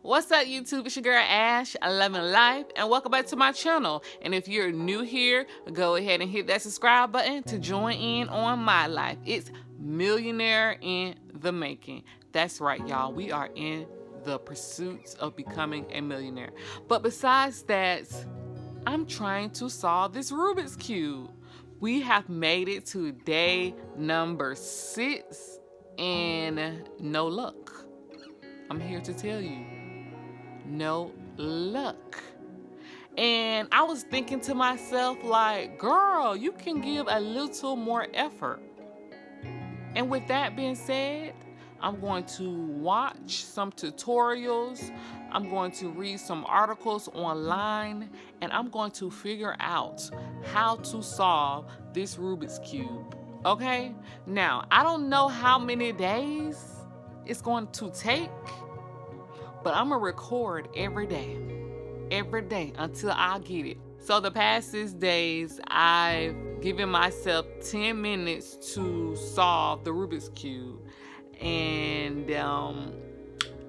What's up, YouTube? It's your girl Ash, Loving Life, and welcome back to my channel. And if you're new here, go ahead and hit that subscribe button to join in on my life. It's millionaire in the making. That's right, y'all. We are in the pursuit of becoming a millionaire. But besides that, I'm trying to solve this Rubik's Cube. We have made it to day number 6 and no luck. I'm here to tell you, no luck. And I was thinking to myself, like, girl, you can give a little more effort. And with that being said, I'm going to watch some tutorials. I'm going to read some articles online, and I'm going to figure out how to solve this Rubik's Cube. Okay? Now, I don't know how many days it's going to take, but I'm gonna record every day until I get it. So the past 6 days, I've given myself 10 minutes to solve the Rubik's Cube. And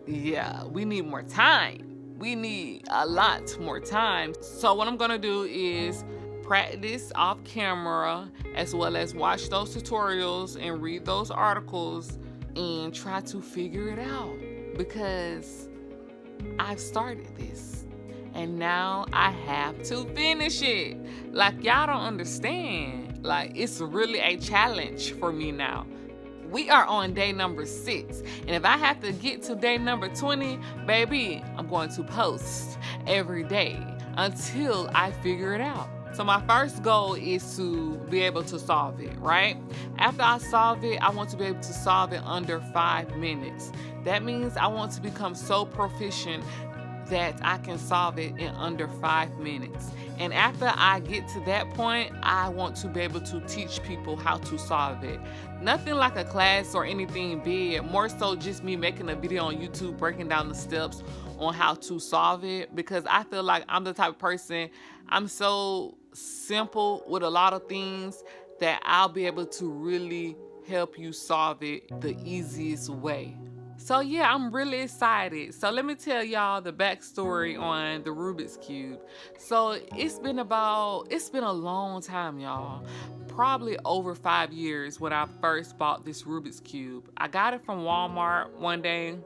yeah, we need more time. We need a lot more time. So what I'm gonna do is practice off camera, as well as watch those tutorials and read those articles and try to figure it out, because I've started this and now I have to finish it. Like, y'all don't understand. Like, it's really a challenge for me now. We are on day number 6, and if I have to get to day number 20, baby, I'm going to post every day until I figure it out. So my first goal is to be able to solve it, right? After I solve it, I want to be able to solve it under 5 minutes. That means I want to become so proficient that I can solve it in under 5 minutes. And after I get to that point, I want to be able to teach people how to solve it. Nothing like a class or anything big, more so just me making a video on YouTube breaking down the steps on how to solve it, because I feel like I'm the type of person, I'm so simple with a lot of things that I'll be able to really help you solve it the easiest way. So yeah, I'm really excited. So let me tell y'all the backstory on the Rubik's Cube. So it's been a long time, y'all. Probably over 5 years when I first bought this Rubik's Cube. I got it from Walmart one day.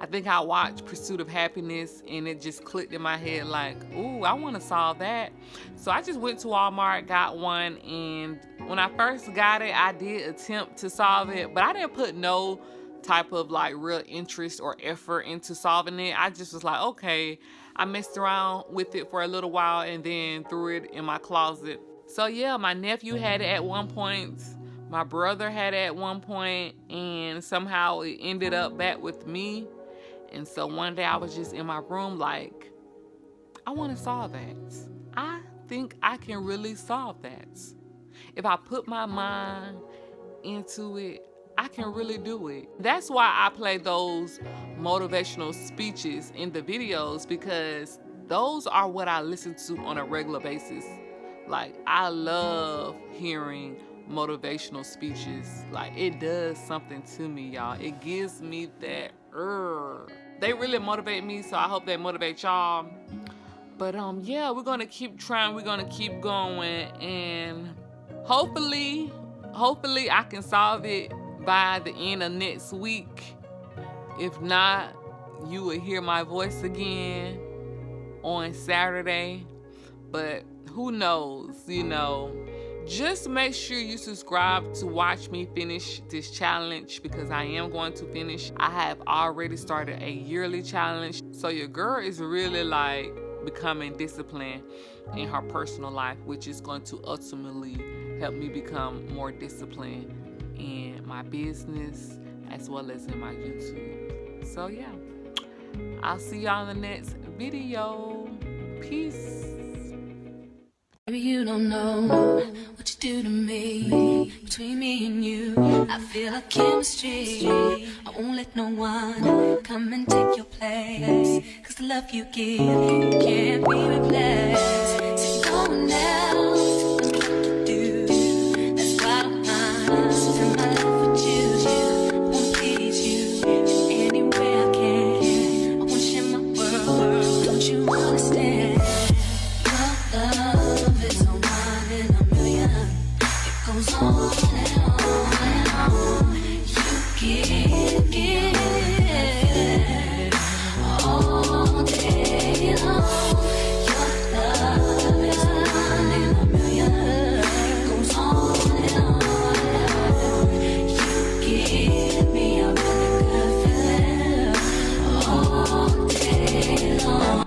I think I watched Pursuit of Happiness and it just clicked in my head like, ooh, I want to solve that. So I just went to Walmart, got one, and when I first got it, I did attempt to solve it, but I didn't put no type of like real interest or effort into solving it. I just was like, okay. I messed around with it for a little while and then threw it in my closet. So yeah, my nephew had it at one point. My brother had it at one point, and somehow it ended up back with me. And so one day I was just in my room like, I want to solve that. I think I can really solve that. If I put my mind into it, I can really do it. That's why I play those motivational speeches in the videos, because those are what I listen to on a regular basis. Like, I love hearing motivational speeches. Like, it does something to me, y'all. It gives me that They really motivate me, so I hope they motivate y'all. But yeah, we're gonna keep trying, we're gonna keep going, and hopefully I can solve it by the end of next week. If not, you will hear my voice again on Saturday. But who knows, you know. Just make sure you subscribe to watch me finish this challenge, because I am going to finish. I have already started a yearly challenge. So your girl is really like becoming disciplined in her personal life, which is going to ultimately help me become more disciplined in my business as well as in my YouTube. So yeah, I'll see y'all in the next video. Peace. Maybe you don't know what you do to me. Between me and you, I feel a chemistry. I won't let no one come and take your place, 'cause the love you give, it can't be replaced. So go now, what to do. That's why I don't mind. Spend my life with you. I won't please you in any way I can. I won't share my forget all day long. Your love is one in a million. It goes on and on. You give me a really good feeling all day long.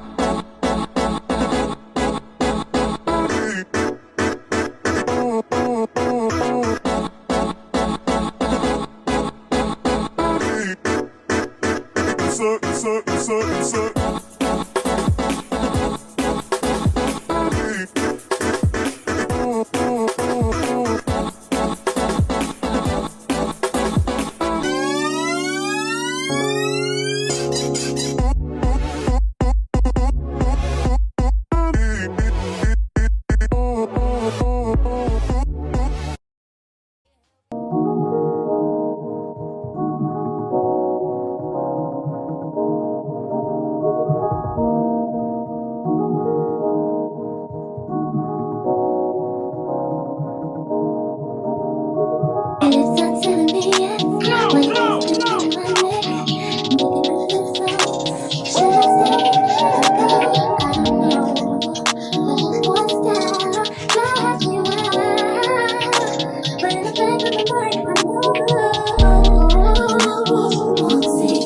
And it's not telling me yes. When it's between my legs, making me feel so. Should I stay? Should I go? I don't know. But just one step drives me wild. But in the back of my mind, I know. Won't see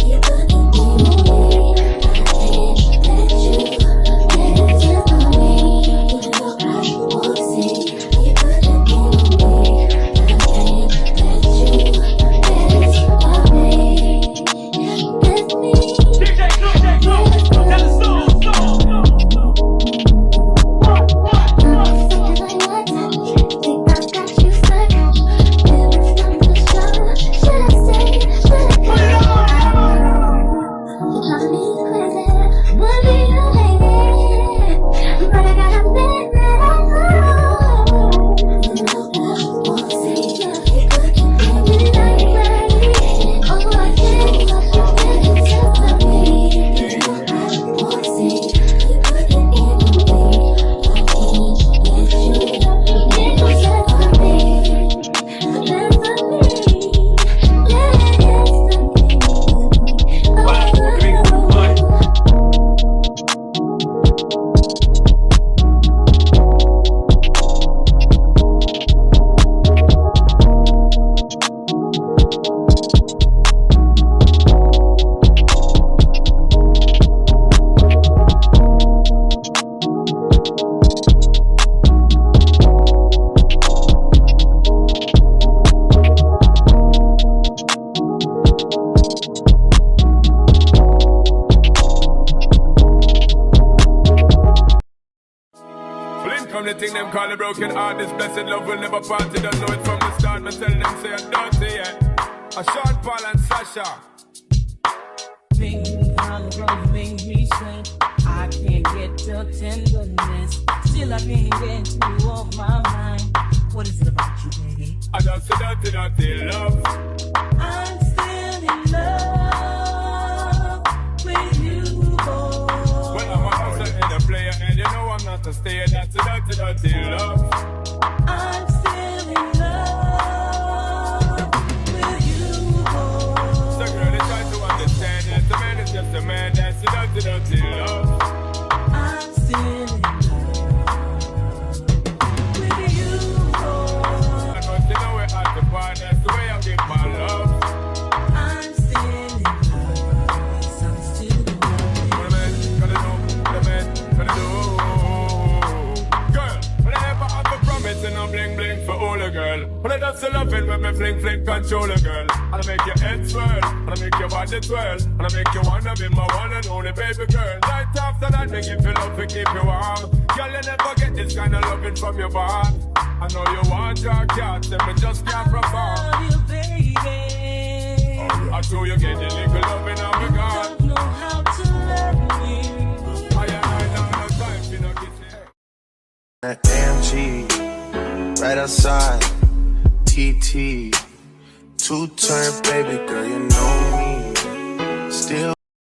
you looking me. I can't let you get it just on me. Won't see you looking me. From the thing them call a broken heart, this blessed love will never part. They don't know it from the start, but tell them say I'm dirty, yeah. A Sean Paul and Sasha. Make me holler, make me sweat. I can't get your tenderness. Still I can't get you off my mind. What is it about you, baby? I just say dirty, dirty love. I'm still in love with you, boy. Well, I'm a hustler and a player, and you know I'm not a stayer. That's a dirty, dirty love. I'm still in love with you, boy. So girl, they try to understand that the man is just a man. That's a dirty, dirty love. I'm still in love with you, boy. I know you know we're at the bar. That's the way I give my love. I'm still in love. Yes, I'm still in love. What a man gotta do, what a man gotta do. Girl, but I never have a promise and I'm bling bling for all a girl. But I just love it when me fling fling control a girl. And I make your head swirl, and I make your body twirl, and I make you wanna be my one and only baby girl. Night after night, me give you love to keep you warm. Girl, you never get this kind of loving from your bond. I know you want your cat, and me just can't perform. Love you, baby. I show you get the little loving on me God. Don't know how to love me. I know no time for no kissing. AMG, right outside, TT, two-turn baby girl, you know me, still